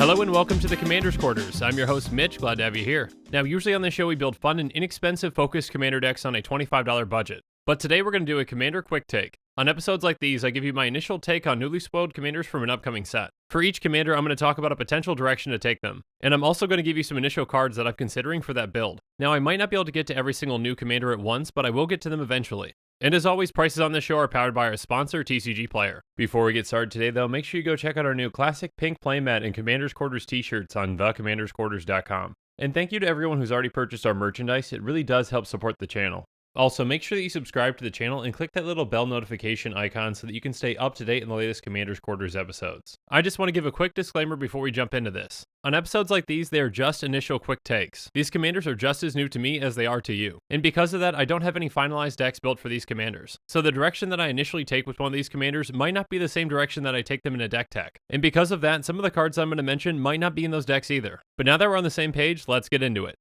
Hello and welcome to the Commander's Quarters. I'm your host Mitch, glad to have you here. Now usually on this show we build fun and inexpensive focused commander decks on a $25 budget. But today we're going to do a commander quick take. On episodes like these, I give you my initial take on newly spoiled commanders from an upcoming set. For each commander, I'm going to talk about a potential direction to take them. And I'm also going to give you some initial cards that I'm considering for that build. Now I might not be able to get to every single new commander at once, but I will get to them eventually. And as always, prices on this show are powered by our sponsor, TCGPLAYER. Before we get started today though, make sure you go check out our new classic pink playmat and Commander's Quarters t-shirts on thecommandersquarters.com. And thank you to everyone who's already purchased our merchandise, it really does help support the channel. Also, make sure that you subscribe to the channel and click that little bell notification icon so that you can stay up to date in the latest Commander's Quarters episodes. I just want to give a quick disclaimer before we jump into this. On episodes like these, they are just initial quick takes. These commanders are just as new to me as they are to you. And because of that, I don't have any finalized decks built for these commanders. So the direction that I initially take with one of these commanders might not be the same direction that I take them in a deck tech. And because of that, some of the cards I'm going to mention might not be in those decks either. But now that we're on the same page, let's get into it.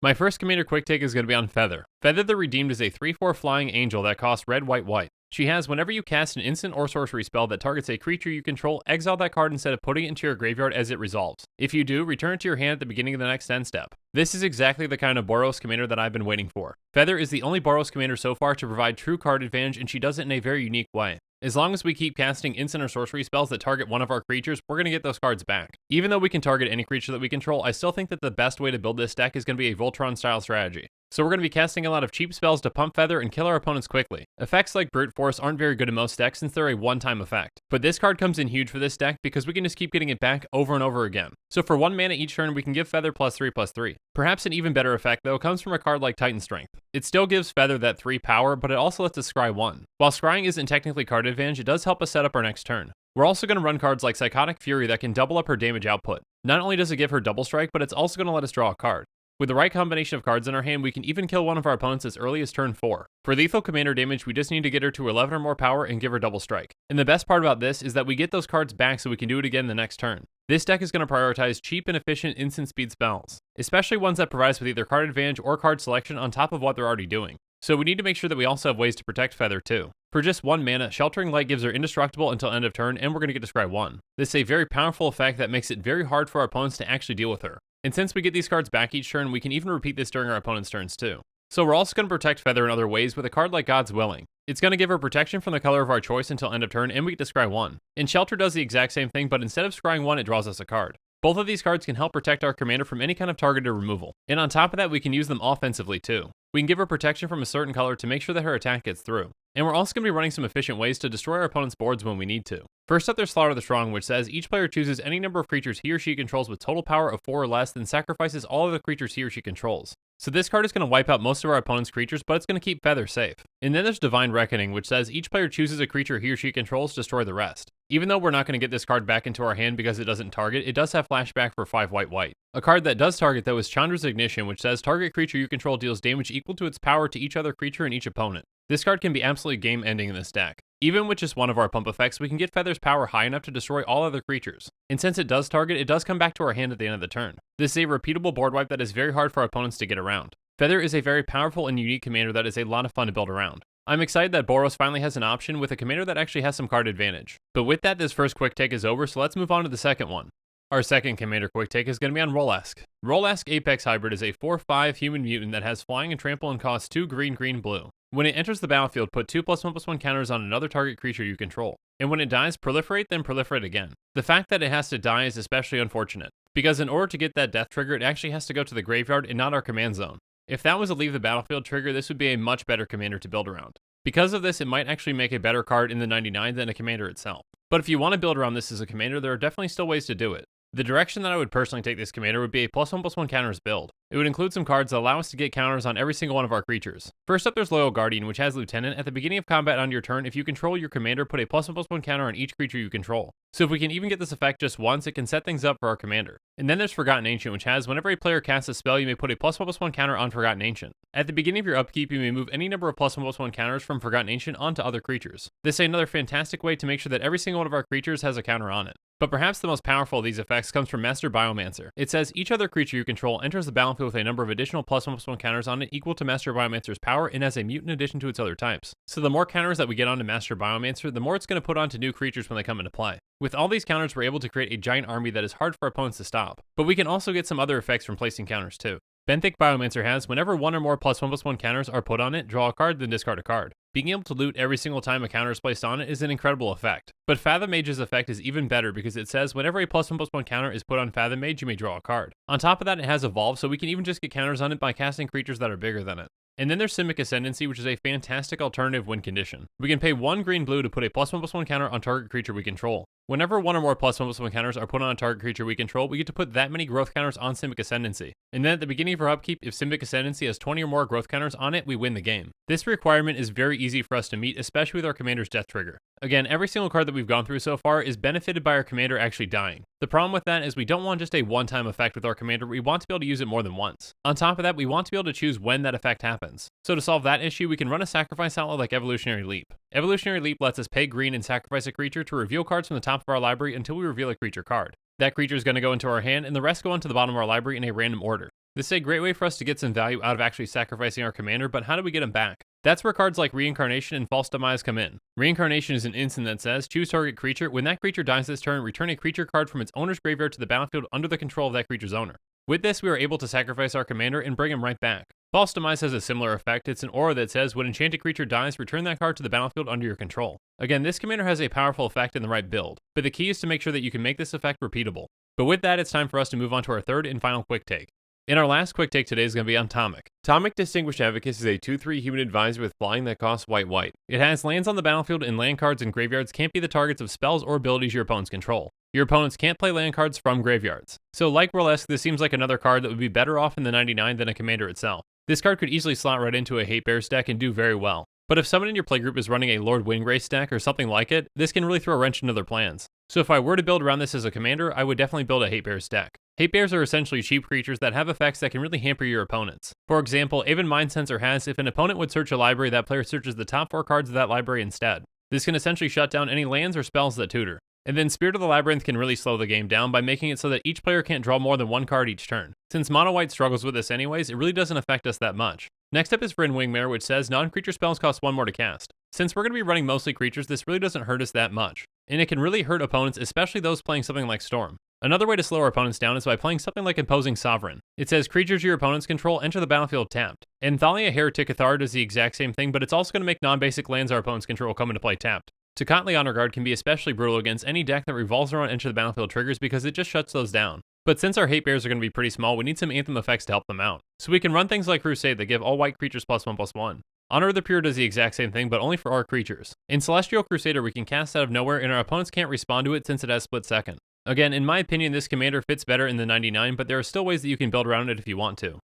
My first commander quick take is going to be on Feather. Feather the Redeemed is a 3/4 flying angel that costs red, white, white. She has whenever you cast an instant or sorcery spell that targets a creature you control, exile that card instead of putting it into your graveyard as it resolves. If you do, return it to your hand at the beginning of the next end step. This is exactly the kind of Boros commander that I've been waiting for. Feather is the only Boros commander so far to provide true card advantage, and she does it in a very unique way. As long as we keep casting instant or sorcery spells that target one of our creatures, we're going to get those cards back. Even though we can target any creature that we control, I still think that the best way to build this deck is going to be a Voltron style strategy. So we're going to be casting a lot of cheap spells to pump Feather and kill our opponents quickly. Effects like Brute Force aren't very good in most decks since they're a one-time effect. But this card comes in huge for this deck because we can just keep getting it back over and over again. So for 1 mana each turn, we can give Feather +3/+3. Perhaps an even better effect though comes from a card like Titan Strength. It still gives Feather that 3 power, but it also lets us scry 1. While scrying isn't technically card advantage, it does help us set up our next turn. We're also going to run cards like Psychotic Fury that can double up her damage output. Not only does it give her double strike, but it's also going to let us draw a card. With the right combination of cards in our hand, we can even kill one of our opponents as early as turn 4. For lethal commander damage, we just need to get her to 11 or more power and give her double strike. And the best part about this is that we get those cards back so we can do it again the next turn. This deck is going to prioritize cheap and efficient instant speed spells, especially ones that provide us with either card advantage or card selection on top of what they're already doing. So we need to make sure that we also have ways to protect Feather too. For just 1 mana, Sheltering Light gives her indestructible until end of turn, and we're going to get to scry 1. This is a very powerful effect that makes it very hard for our opponents to actually deal with her. And since we get these cards back each turn, we can even repeat this during our opponent's turns too. So we're also going to protect Feather in other ways with a card like God's Willing. It's going to give her protection from the color of our choice until end of turn, and we get to scry 1. And Shelter does the exact same thing, but instead of scrying 1, it draws us a card. Both of these cards can help protect our commander from any kind of targeted removal. And on top of that, we can use them offensively too. We can give her protection from a certain color to make sure that her attack gets through. And we're also going to be running some efficient ways to destroy our opponent's boards when we need to. First up, there's Slaughter the Strong, which says each player chooses any number of creatures he or she controls with total power of 4 or less, then sacrifices all of the creatures he or she controls. So this card is going to wipe out most of our opponent's creatures, but it's going to keep Feather safe. And then there's Divine Reckoning, which says each player chooses a creature he or she controls to destroy the rest. Even though we're not going to get this card back into our hand because it doesn't target, it does have flashback for 5 white white. A card that does target though is Chandra's Ignition, which says target creature you control deals damage equal to its power to each other creature and each opponent. This card can be absolutely game ending in this deck. Even with just one of our pump effects, we can get Feather's power high enough to destroy all other creatures. And since it does target, it does come back to our hand at the end of the turn. This is a repeatable board wipe that is very hard for our opponents to get around. Feather is a very powerful and unique commander that is a lot of fun to build around. I'm excited that Boros finally has an option with a commander that actually has some card advantage. But with that, this first quick take is over, so let's move on to the second one. Our second commander quick take is going to be on Roalesk. Roalesk Apex Hybrid is a 4/5 human mutant that has flying and trample and costs 2 green, green, blue. When it enters the battlefield, put 2+1/+1 counters on another target creature you control. And when it dies, proliferate, then proliferate again. The fact that it has to die is especially unfortunate, because in order to get that death trigger, it actually has to go to the graveyard and not our command zone. If that was a leave the battlefield trigger, this would be a much better commander to build around. Because of this, it might actually make a better card in the 99 than a commander itself. But if you want to build around this as a commander, there are definitely still ways to do it. The direction that I would personally take this commander would be a +1/+1 counters build. It would include some cards that allow us to get counters on every single one of our creatures. First up, there's Loyal Guardian, which has Lieutenant. At the beginning of combat on your turn, if you control your commander, put a +1/+1 counter on each creature you control. So if we can even get this effect just once, it can set things up for our commander. And then there's Forgotten Ancient, which has whenever a player casts a spell, you may put a +1/+1 counter on Forgotten Ancient. At the beginning of your upkeep, you may move any number of +1/+1 counters from Forgotten Ancient onto other creatures. This is another fantastic way to make sure that every single one of our creatures has a counter on it. But perhaps the most powerful of these effects comes from Master Biomancer. It says each other creature you control enters the battlefield battlefield with a number of additional +1/+1 counters on it equal to Master Biomancer's power and as a mutant addition to its other types. So the more counters that we get onto Master Biomancer, the more it's going to put onto new creatures when they come into play. With all these counters, we're able to create a giant army that is hard for opponents to stop. But we can also get some other effects from placing counters too. Benthic Biomancer has, whenever one or more +1/+1 counters are put on it, draw a card, then discard a card. Being able to loot every single time a counter is placed on it is an incredible effect. But Fathom Mage's effect is even better because it says whenever a +1/+1 counter is put on Fathom Mage, you may draw a card. On top of that, it has Evolve, so we can even just get counters on it by casting creatures that are bigger than it. And then there's Simic Ascendancy, which is a fantastic alternative win condition. We can pay 1 green-blue to put a +1/+1 counter on target creature we control. Whenever one or more +1/+1 counters are put on a target creature we control, we get to put that many growth counters on Simic Ascendancy. And then at the beginning of our upkeep, if Simic Ascendancy has 20 or more growth counters on it, we win the game. This requirement is very easy for us to meet, especially with our commander's death trigger. Again, every single card that we've gone through so far is benefited by our commander actually dying. The problem with that is we don't want just a one-time effect with our commander, we want to be able to use it more than once. On top of that, we want to be able to choose when that effect happens. So to solve that issue, we can run a sacrifice outlet like Evolutionary Leap. Evolutionary Leap lets us pay green and sacrifice a creature to reveal cards from the top of our library until we reveal a creature card. That creature is going to go into our hand, and the rest go onto the bottom of our library in a random order. This is a great way for us to get some value out of actually sacrificing our commander, but how do we get him back? That's where cards like Reincarnation and False Demise come in. Reincarnation is an instant that says, choose target creature. When that creature dies this turn, return a creature card from its owner's graveyard to the battlefield under the control of that creature's owner. With this, we are able to sacrifice our commander and bring him right back. False Demise has a similar effect. It's an aura that says, when enchanted creature dies, return that card to the battlefield under your control. Again, this commander has a powerful effect in the right build, but the key is to make sure that you can make this effect repeatable. But with that, it's time for us to move on to our third and final quick take. And our last quick take today is going to be on Tomik. Tomik Distinguished Advokist is a 2/3 human advisor with flying that costs white. It has lands on the battlefield, and land cards and graveyards can't be the targets of spells or abilities your opponents control. Your opponents can't play land cards from graveyards. So like Roalesk, this seems like another card that would be better off in the 99 than a commander itself. This card could easily slot right into a Hate Bears deck and do very well. But if someone in your playgroup is running a Lord Windgrace deck or something like it, this can really throw a wrench into their plans. So if I were to build around this as a commander, I would definitely build a Hate Bears deck. Hate Bears are essentially cheap creatures that have effects that can really hamper your opponents. For example, Aven Mind Sensor has, if an opponent would search a library, that player searches the top 4 cards of that library instead. This can essentially shut down any lands or spells that tutor. And then Spirit of the Labyrinth can really slow the game down by making it so that each player can't draw more than 1 card each turn. Since Mono White struggles with this anyways, it really doesn't affect us that much. Next up is Vryn Wingmare, which says non-creature spells cost 1 more to cast. Since we're going to be running mostly creatures, this really doesn't hurt us that much. And it can really hurt opponents, especially those playing something like Storm. Another way to slow our opponents down is by playing something like Imposing Sovereign. It says creatures your opponents control enter the battlefield tapped. And Thalia Heretic Cathar does the exact same thing, but it's also going to make non-basic lands our opponents control come into play tapped. Tocatli Honor Guard can be especially brutal against any deck that revolves around enter the battlefield triggers because it just shuts those down. But since our Hate Bears are going to be pretty small, we need some Anthem effects to help them out. So we can run things like Crusade that give all white creatures +1/+1. Honor of the Pure does the exact same thing, but only for our creatures. In Celestial Crusader, we can cast out of nowhere and our opponents can't respond to it since it has split second. Again, in my opinion, this commander fits better in the 99, but there are still ways that you can build around it if you want to.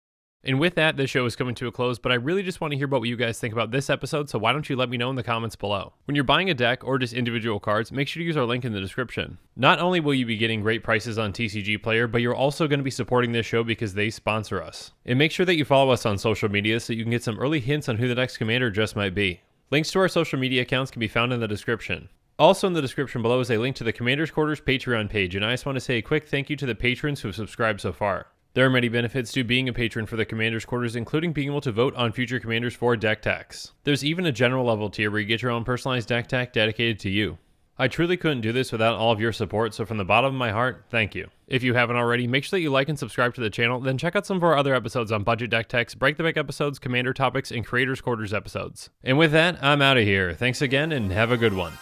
And with that, this show is coming to a close, but I really just want to hear about what you guys think about this episode, so why don't you let me know in the comments below. When you're buying a deck or just individual cards, make sure to use our link in the description. Not only will you be getting great prices on TCGPLAYER, but you're also going to be supporting this show because they sponsor us. And make sure that you follow us on social media so you can get some early hints on who the next commander just might be. Links to our social media accounts can be found in the description. Also in the description below is a link to the Commander's Quarters Patreon page, and I just want to say a quick thank you to the patrons who have subscribed so far. There are many benefits to being a patron for the Commander's Quarters, including being able to vote on future commanders for deck techs. There's even a general level tier where you get your own personalized deck tech dedicated to you. I truly couldn't do this without all of your support, so from the bottom of my heart, thank you. If you haven't already, make sure that you like and subscribe to the channel, then check out some of our other episodes on budget deck techs, break the bank episodes, commander topics, and creators quarters episodes. And with that, I'm out of here. Thanks again, and have a good one.